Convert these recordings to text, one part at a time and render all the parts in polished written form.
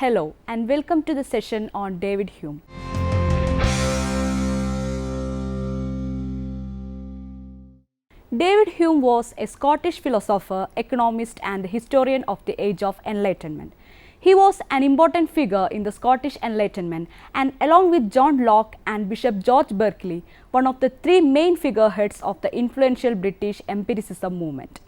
Hello and welcome to the session on David Hume. David Hume was a Scottish philosopher, economist and historian of the Age of Enlightenment. He was an important figure in the Scottish Enlightenment and along with John Locke and Bishop George Berkeley, one of the three main figureheads of the influential British empiricism movement.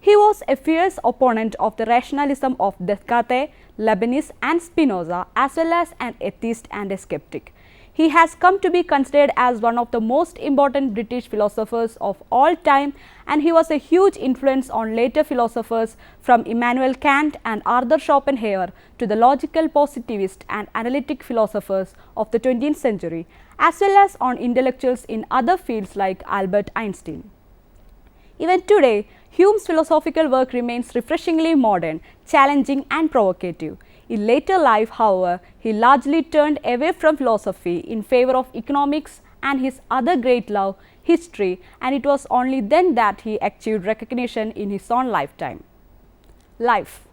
He was a fierce opponent of the rationalism of Descartes, Leibniz and Spinoza, as well as an atheist and a skeptic. He has come to be considered as one of the most important British philosophers of all time, and he was a huge influence on later philosophers from Immanuel Kant and Arthur Schopenhauer to the logical positivist and analytic philosophers of the 20th century, as well as on intellectuals in other fields like Albert Einstein. Even today, Hume's philosophical work remains refreshingly modern, challenging and provocative. In later life, however, he largely turned away from philosophy in favor of economics and his other great love, history, and it was only then that he achieved recognition in his own lifetime. Life.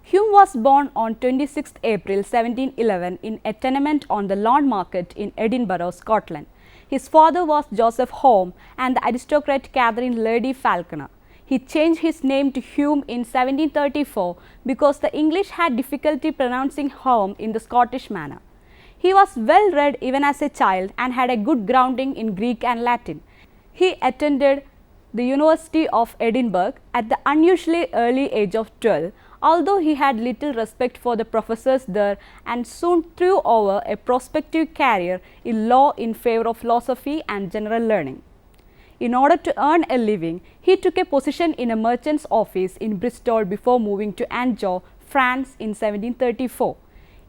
Hume was born on 26 April 1711 in a tenement on the Lawn Market in Edinburgh, Scotland. His father was Joseph Home and the aristocrat Catherine Lady Falconer. He changed his name to Hume in 1734 because the English had difficulty pronouncing Home in the Scottish manner. He was well read even as a child and had a good grounding in Greek and Latin. He attended the University of Edinburgh at the unusually early age of 12, although he had little respect for the professors there and soon threw over a prospective career in law in favor of philosophy and general learning. In order to earn a living, he took a position in a merchant's office in Bristol before moving to Angers, France in 1734.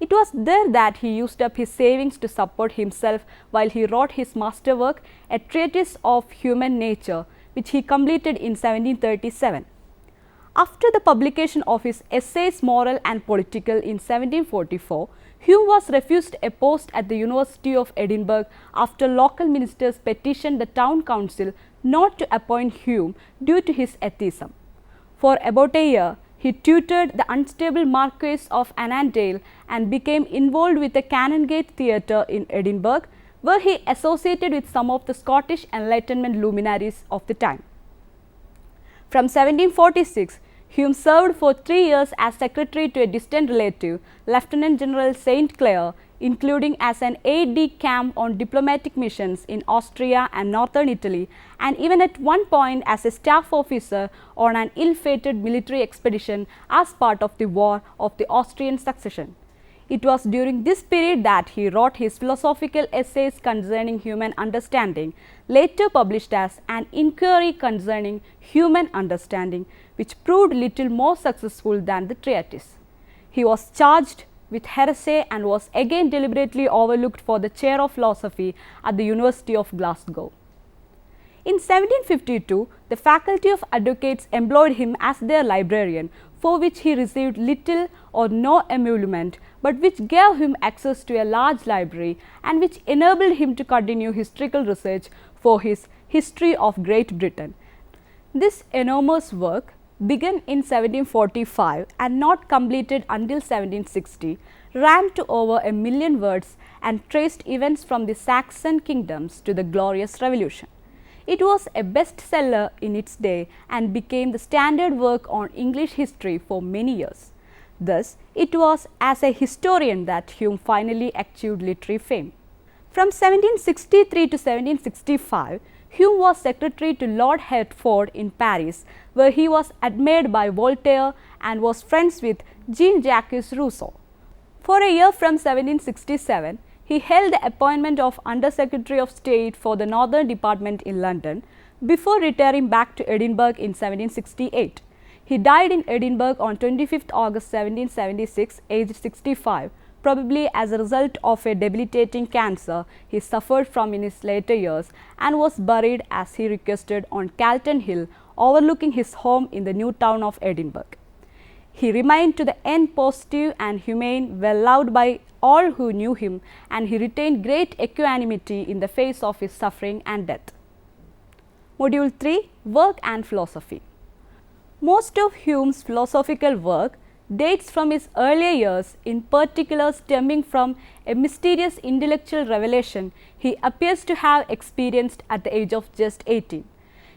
It was there that he used up his savings to support himself while he wrote his masterwork, A Treatise of Human Nature, which he completed in 1737. After the publication of his Essays Moral and Political in 1744, Hume was refused a post at the University of Edinburgh after local ministers petitioned the town council not to appoint Hume due to his atheism. For about a year, he tutored the unstable Marquess of Annandale and became involved with the Canongate Theatre in Edinburgh, where he associated with some of the Scottish Enlightenment luminaries of the time. From 1746, Hume served for 3 years as secretary to a distant relative, Lieutenant General St. Clair, including as an aide-de-camp on diplomatic missions in Austria and northern Italy, and even at one point as a staff officer on an ill-fated military expedition as part of the War of the Austrian Succession. It was during this period that he wrote his philosophical essays concerning human understanding, later published as An Inquiry Concerning Human Understanding, which proved little more successful than the treatise. He was charged with heresy and was again deliberately overlooked for the chair of philosophy at the University of Glasgow. In 1752, the Faculty of Advocates employed him as their librarian, for which he received little or no emolument, but which gave him access to a large library and which enabled him to continue historical research for his History of Great Britain. This enormous work, begun in 1745 and not completed until 1760, ran to over 1 million words and traced events from the Saxon kingdoms to the Glorious Revolution. It was a bestseller in its day and became the standard work on English history for many years. Thus, it was as a historian that Hume finally achieved literary fame. From 1763 to 1765, Hume was secretary to Lord Hertford in Paris, where he was admired by Voltaire and was friends with Jean-Jacques Rousseau. For a year from 1767, he held the appointment of Under Secretary of State for the Northern Department in London before retiring back to Edinburgh in 1768. He died in Edinburgh on 25 August 1776, aged 65, probably as a result of a debilitating cancer he suffered from in his later years, and was buried as he requested on Calton Hill, overlooking his home in the new town of Edinburgh. He remained to the end positive and humane, well loved by all who knew him, and he retained great equanimity in the face of his suffering and death. Module 3: Work and Philosophy. Most of Hume's philosophical work dates from his earlier years, in particular stemming from a mysterious intellectual revelation he appears to have experienced at the age of just 18.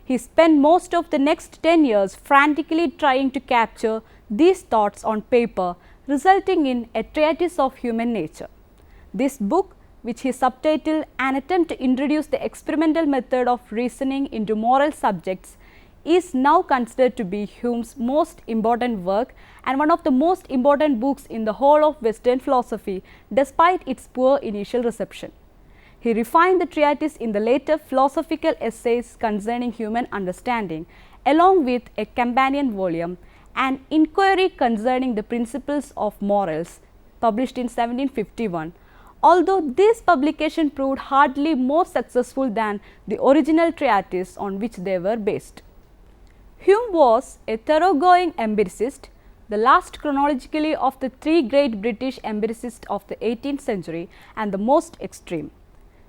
He spent most of the next 10 years frantically trying to capture these thoughts on paper, resulting in a treatise of human nature. This book, which he subtitled An Attempt to Introduce the Experimental Method of Reasoning into Moral Subjects, is now considered to be Hume's most important work and one of the most important books in the whole of Western philosophy, despite its poor initial reception. He refined the treatise in the later philosophical essays concerning human understanding, along with a companion volume, An Inquiry Concerning the Principles of Morals, published in 1751, although this publication proved hardly more successful than the original treatise on which they were based. Hume was a thoroughgoing empiricist, the last chronologically of the three great British empiricists of the 18th century and the most extreme.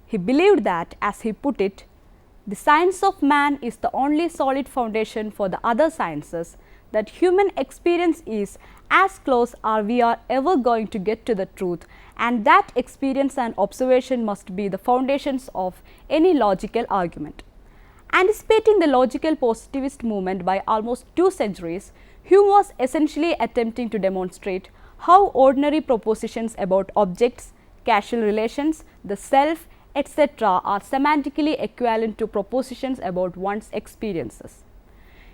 He believed that, as he put it, the science of man is the only solid foundation for the other sciences, that human experience is as close as we are ever going to get to the truth, and that experience and observation must be the foundations of any logical argument. Anticipating the logical positivist movement by almost 2 centuries, Hume was essentially attempting to demonstrate how ordinary propositions about objects, causal relations, the self, etc. are semantically equivalent to propositions about one's experiences.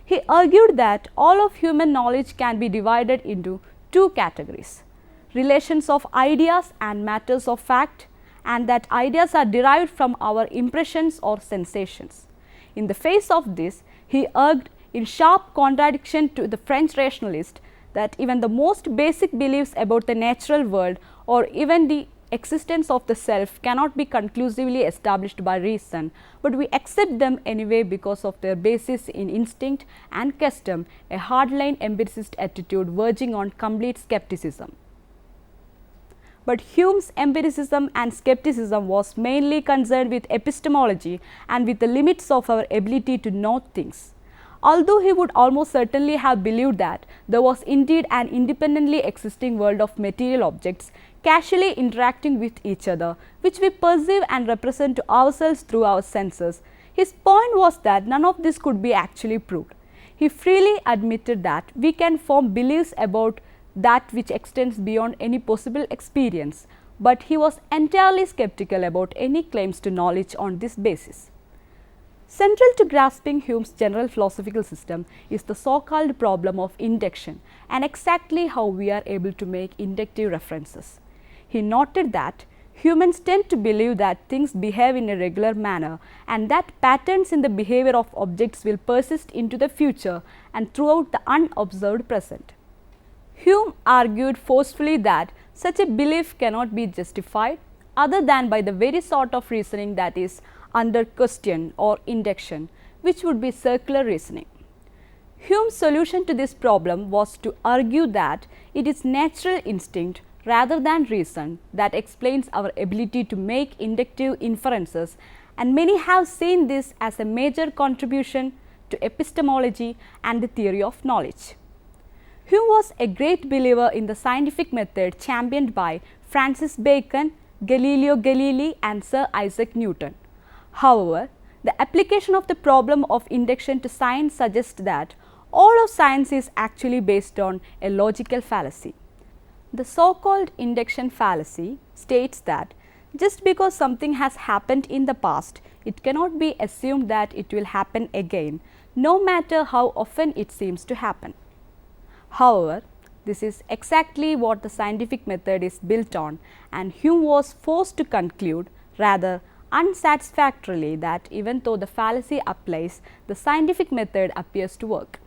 He argued that all of human knowledge can be divided into two categories: relations of ideas and matters of fact, and that ideas are derived from our impressions or sensations. In the face of this, he argued in sharp contradiction to the French rationalist that even the most basic beliefs about the natural world or even the existence of the self cannot be conclusively established by reason, but we accept them anyway because of their basis in instinct and custom, a hardline empiricist attitude verging on complete skepticism. But Hume's empiricism and skepticism was mainly concerned with epistemology and with the limits of our ability to know things. Although he would almost certainly have believed that there was indeed an independently existing world of material objects casually interacting with each other, which we perceive and represent to ourselves through our senses, his point was that none of this could be actually proved. He freely admitted that we can form beliefs about that which extends beyond any possible experience, but he was entirely skeptical about any claims to knowledge on this basis. Central to grasping Hume's general philosophical system is the so-called problem of induction and exactly how we are able to make inductive references. He noted that humans tend to believe that things behave in a regular manner and that patterns in the behavior of objects will persist into the future and throughout the unobserved present. Hume argued forcefully that such a belief cannot be justified other than by the very sort of reasoning that is under question or induction, which would be circular reasoning. Hume's solution to this problem was to argue that it is natural instinct rather than reason that explains our ability to make inductive inferences, and many have seen this as a major contribution to epistemology and the theory of knowledge. Hume was a great believer in the scientific method championed by Francis Bacon, Galileo Galilei and Sir Isaac Newton. However, the application of the problem of induction to science suggests that all of science is actually based on a logical fallacy. The so-called induction fallacy states that just because something has happened in the past, it cannot be assumed that it will happen again, no matter how often it seems to happen. However, this is exactly what the scientific method is built on, and Hume was forced to conclude, rather unsatisfactorily, that even though the fallacy applies, the scientific method appears to work.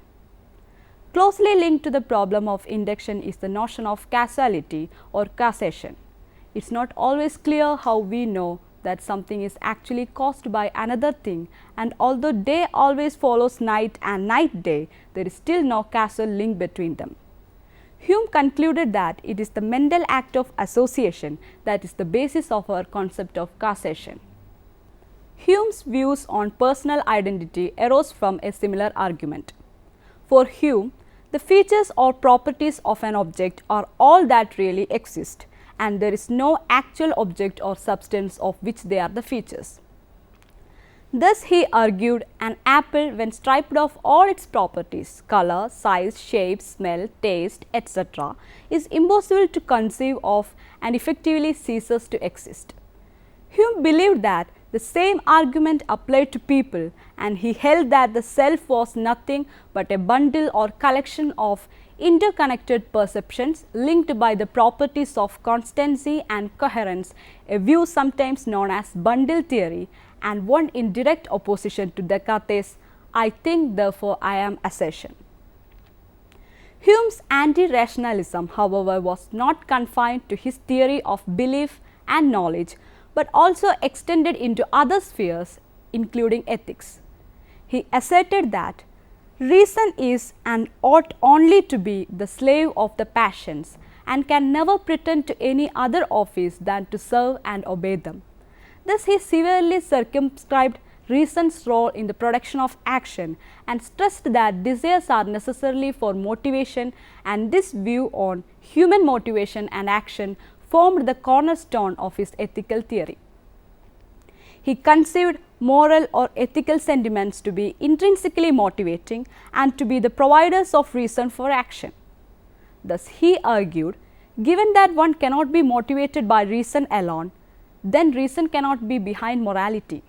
Closely linked to the problem of induction is the notion of causality or causation. It is not always clear how we know that something is actually caused by another thing, and although day always follows night and night day, there is still no causal link between them. Hume concluded that it is the mental act of association that is the basis of our concept of causation. Hume's views on personal identity arose from a similar argument. For Hume, The features or properties of an object are all that really exist, and there is no actual object or substance of which they are the features. Thus, he argued an apple, when stripped of all its properties, color, size, shape, smell, taste, etc., is impossible to conceive of and effectively ceases to exist. Hume believed that the same argument applied to people, and he held that the self was nothing but a bundle or collection of interconnected perceptions linked by the properties of constancy and coherence, a view sometimes known as bundle theory, and one in direct opposition to Descartes' "I think, therefore I am" assertion. Hume's anti-rationalism, however, was not confined to his theory of belief and knowledge, but also extended into other spheres, including ethics. He asserted that reason is and ought only to be the slave of the passions, and can never pretend to any other office than to serve and obey them. Thus, he severely circumscribed reason's role in the production of action, and stressed that desires are necessarily for motivation, and this view on human motivation and action formed the cornerstone of his ethical theory. He conceived moral or ethical sentiments to be intrinsically motivating and to be the providers of reason for action. Thus, he argued, given that one cannot be motivated by reason alone, then reason cannot be behind morality.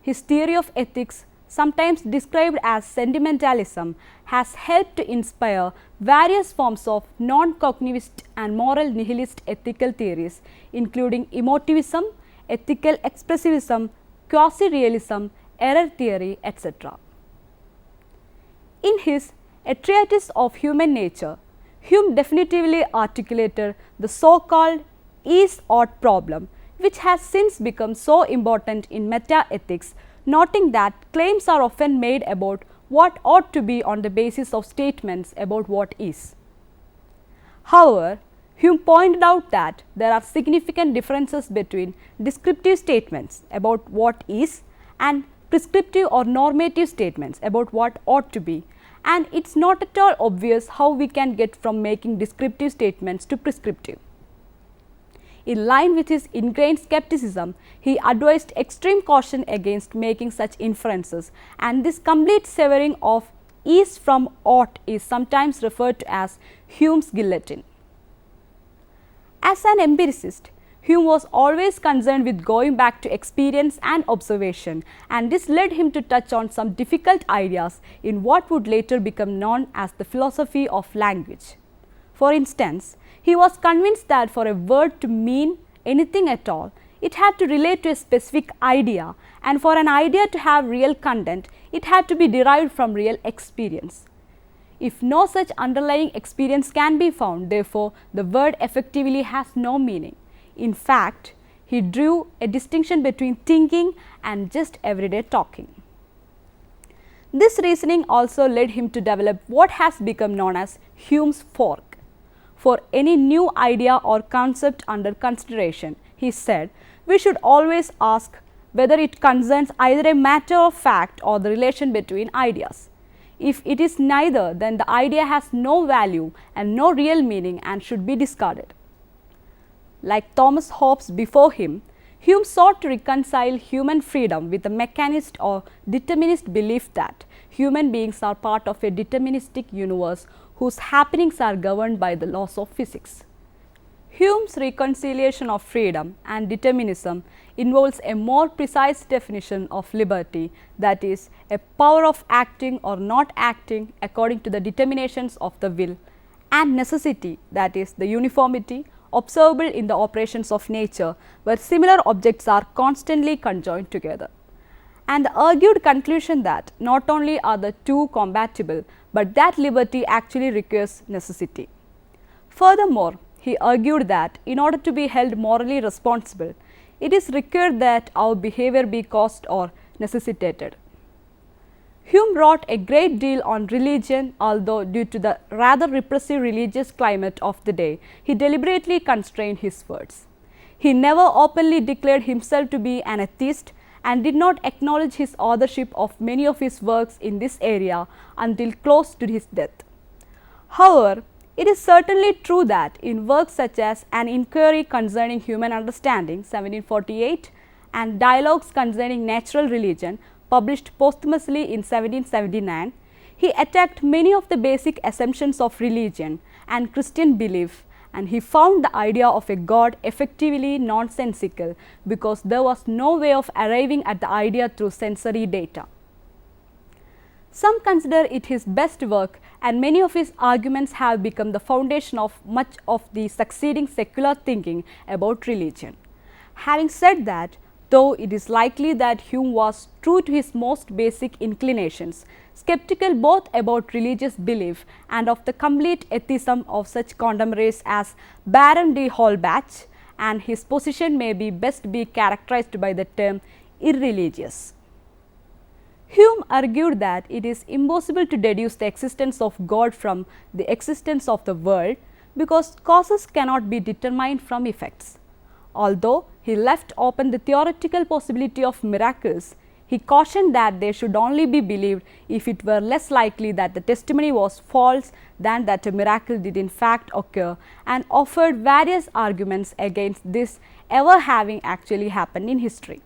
His theory of ethics, sometimes described as sentimentalism, has helped to inspire various forms of non-cognitivist and moral nihilist ethical theories, including emotivism, ethical expressivism, quasi-realism, error theory, etc. In his A Treatise of Human Nature, Hume definitively articulated the so-called is-ought problem, which has since become so important in meta-ethics, noting that claims are often made about what ought to be on the basis of statements about what is. However, Hume pointed out that there are significant differences between descriptive statements about what is and prescriptive or normative statements about what ought to be, and it is not at all obvious how we can get from making descriptive statements to prescriptive. In line with his ingrained skepticism, he advised extreme caution against making such inferences, and this complete severing of is from ought is sometimes referred to as Hume's guillotine. As an empiricist, Hume was always concerned with going back to experience and observation, and this led him to touch on some difficult ideas in what would later become known as the philosophy of language. For instance, he was convinced that for a word to mean anything at all, it had to relate to a specific idea, and for an idea to have real content, it had to be derived from real experience. If no such underlying experience can be found, therefore, the word effectively has no meaning. In fact, he drew a distinction between thinking and just everyday talking. This reasoning also led him to develop what has become known as Hume's fork. For any new idea or concept under consideration, he said, we should always ask whether it concerns either a matter of fact or the relation between ideas. If it is neither, then the idea has no value and no real meaning and should be discarded. Like Thomas Hobbes before him, Hume sought to reconcile human freedom with the mechanist or determinist belief that human beings are part of a deterministic universe whose happenings are governed by the laws of physics. Hume's reconciliation of freedom and determinism involves a more precise definition of liberty, that is, a power of acting or not acting according to the determinations of the will, and necessity, that is, the uniformity observable in the operations of nature, where similar objects are constantly conjoined together. And the argued conclusion that not only are the two compatible, but that liberty actually requires necessity. Furthermore, he argued that in order to be held morally responsible, it is required that our behavior be caused or necessitated. Hume wrote a great deal on religion, although due to the rather repressive religious climate of the day, he deliberately constrained his words. He never openly declared himself to be an atheist and did not acknowledge his authorship of many of his works in this area until close to his death. However, it is certainly true that in works such as An Inquiry Concerning Human Understanding 1748 and Dialogues Concerning Natural Religion published posthumously in 1779, he attacked many of the basic assumptions of religion and Christian belief, and he found the idea of a God effectively nonsensical because there was no way of arriving at the idea through sensory data. Some consider it his best work, and many of his arguments have become the foundation of much of the succeeding secular thinking about religion. Having said that, though it is likely that Hume was true to his most basic inclinations, skeptical both about religious belief and of the complete atheism of such contemporaries as Baron de Holbach, and his position may be best be characterized by the term irreligious. Hume argued that it is impossible to deduce the existence of God from the existence of the world because causes cannot be determined from effects. Although he left open the theoretical possibility of miracles, he cautioned that they should only be believed if it were less likely that the testimony was false than that a miracle did in fact occur, and offered various arguments against this ever having actually happened in history.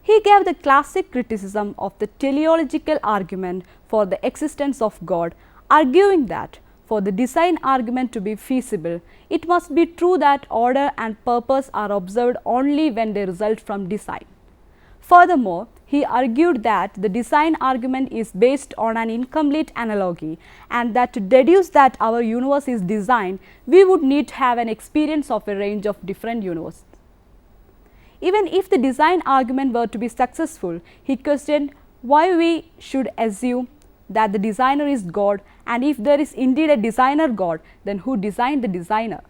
He gave the classic criticism of the teleological argument for the existence of God, arguing that for the design argument to be feasible, it must be true that order and purpose are observed only when they result from design. Furthermore, he argued that the design argument is based on an incomplete analogy, and that to deduce that our universe is designed, we would need to have an experience of a range of different universes. Even if the design argument were to be successful, he questioned why we should assume that the designer is God, and if there is indeed a designer God, then who designed the designer?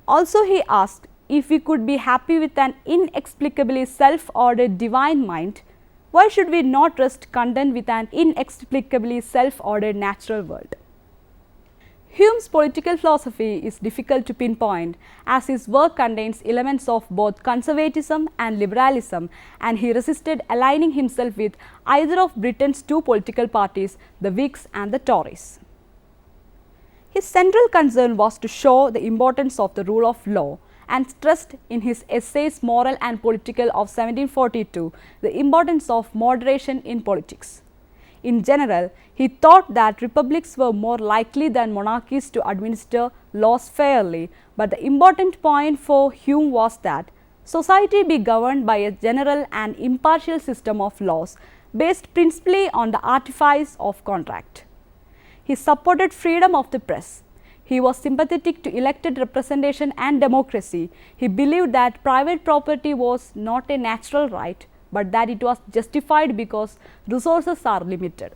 Also, he asked if we could be happy with an inexplicably self-ordered divine mind, why should we not rest content with an inexplicably self-ordered natural world? Hume's political philosophy is difficult to pinpoint, as his work contains elements of both conservatism and liberalism, and he resisted aligning himself with either of Britain's two political parties, the Whigs and the Tories. His central concern was to show the importance of the rule of law, and stressed in his essays Moral and Political of 1742 the importance of moderation in politics. In general, he thought that republics were more likely than monarchies to administer laws fairly, but the important point for Hume was that society be governed by a general and impartial system of laws based principally on the artifice of contract. He supported freedom of the press. He was sympathetic to elected representation and democracy. He believed that private property was not a natural right, but that it was justified because resources are limited.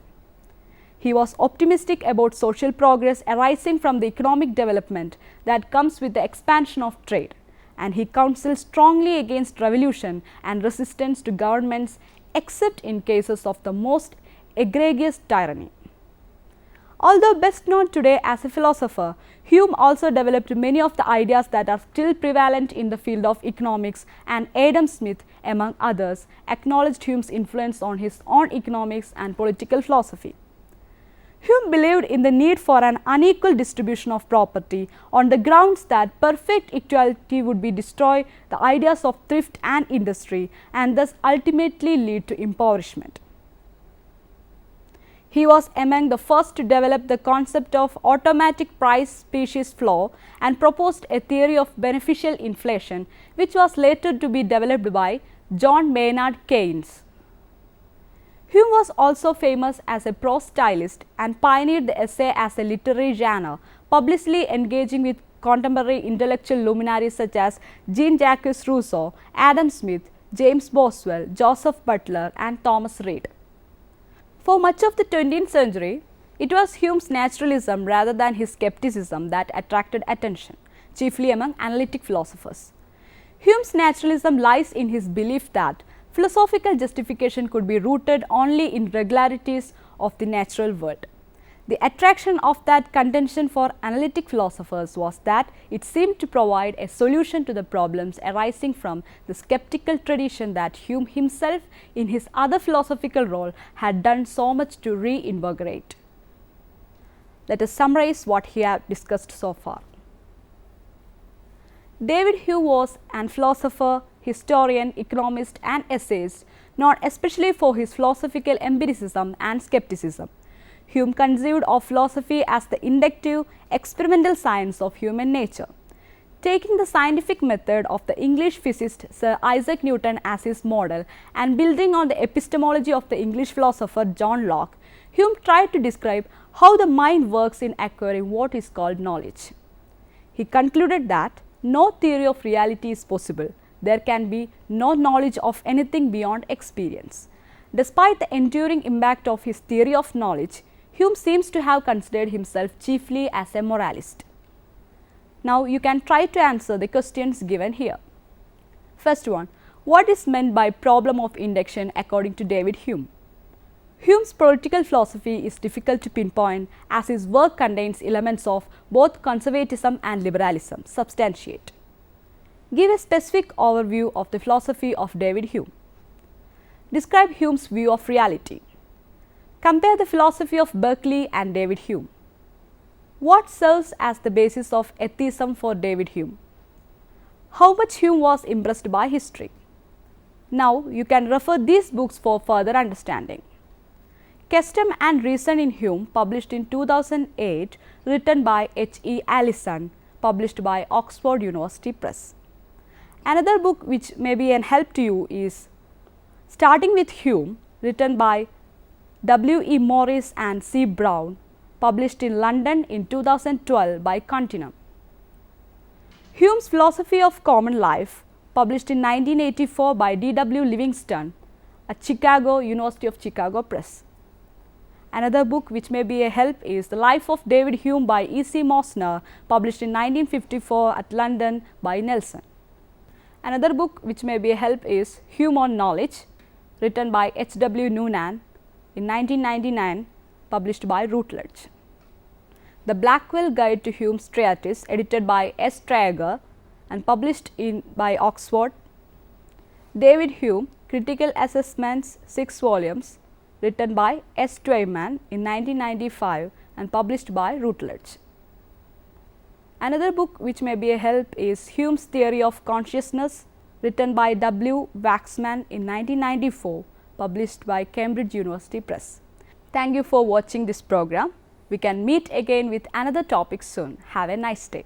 He was optimistic about social progress arising from the economic development that comes with the expansion of trade, and he counselled strongly against revolution and resistance to governments except in cases of the most egregious tyranny. Although best known today as a philosopher, Hume also developed many of the ideas that are still prevalent in the field of economics, and Adam Smith, among others, acknowledged Hume's influence on his own economics and political philosophy. Hume believed in the need for an unequal distribution of property on the grounds that perfect equality would be destroy the ideas of thrift and industry, and thus ultimately lead to impoverishment. He was among the first to develop the concept of automatic price species flow and proposed a theory of beneficial inflation, which was later to be developed by John Maynard Keynes. Hume was also famous as a prose stylist and pioneered the essay as a literary genre, publicly engaging with contemporary intellectual luminaries such as Jean-Jacques Rousseau, Adam Smith, James Boswell, Joseph Butler, and Thomas Reid. For much of the 20th century, it was Hume's naturalism rather than his skepticism that attracted attention, chiefly among analytic philosophers. Hume's naturalism lies in his belief that philosophical justification could be rooted only in regularities of the natural world. The attraction of that contention for analytic philosophers was that it seemed to provide a solution to the problems arising from the skeptical tradition that Hume himself, in his other philosophical role, had done so much to reinvigorate. Let us summarize what he has discussed so far. David Hume was an philosopher, historian, economist and essayist, known especially for his philosophical empiricism and skepticism. Hume conceived of philosophy as the inductive, experimental science of human nature. Taking the scientific method of the English physicist Sir Isaac Newton as his model and building on the epistemology of the English philosopher John Locke, Hume tried to describe how the mind works in acquiring what is called knowledge. He concluded that no theory of reality is possible. There can be no knowledge of anything beyond experience. Despite the enduring impact of his theory of knowledge, Hume seems to have considered himself chiefly as a moralist. Now, you can try to answer the questions given here. First one, what is meant by problem of induction according to David Hume? Hume's political philosophy is difficult to pinpoint as his work contains elements of both conservatism and liberalism. Substantiate. Give a specific overview of the philosophy of David Hume. Describe Hume's view of reality. Compare the philosophy of Berkeley and David Hume. What serves as the basis of atheism for David Hume? How much Hume was impressed by history? Now, you can refer these books for further understanding. Custom and Reason in Hume, published in 2008, written by H.E. Allison, published by Oxford University Press. Another book which may be an help to you is Starting with Hume, written by W.E. Morris and C. Brown, published in London in 2012 by Continuum. Hume's Philosophy of Common Life, published in 1984 by D.W. Livingston at Chicago, University of Chicago Press. Another book which may be a help is The Life of David Hume by E.C. Mosner, published in 1954 at London by Nelson. Another book which may be a help is Hume on Knowledge, written by H.W. Noonan in 1999, published by Routledge. The Blackwell Guide to Hume's Treatise, edited by S. Traeger and published by Oxford. David Hume, Critical Assessments, 6 volumes, written by S. Twayman in 1995 and published by Routledge. Another book which may be a help is Hume's Theory of Consciousness, written by W. Waxman in 1994, published by Cambridge University Press. Thank you for watching this program. We can meet again with another topic soon. Have a nice day.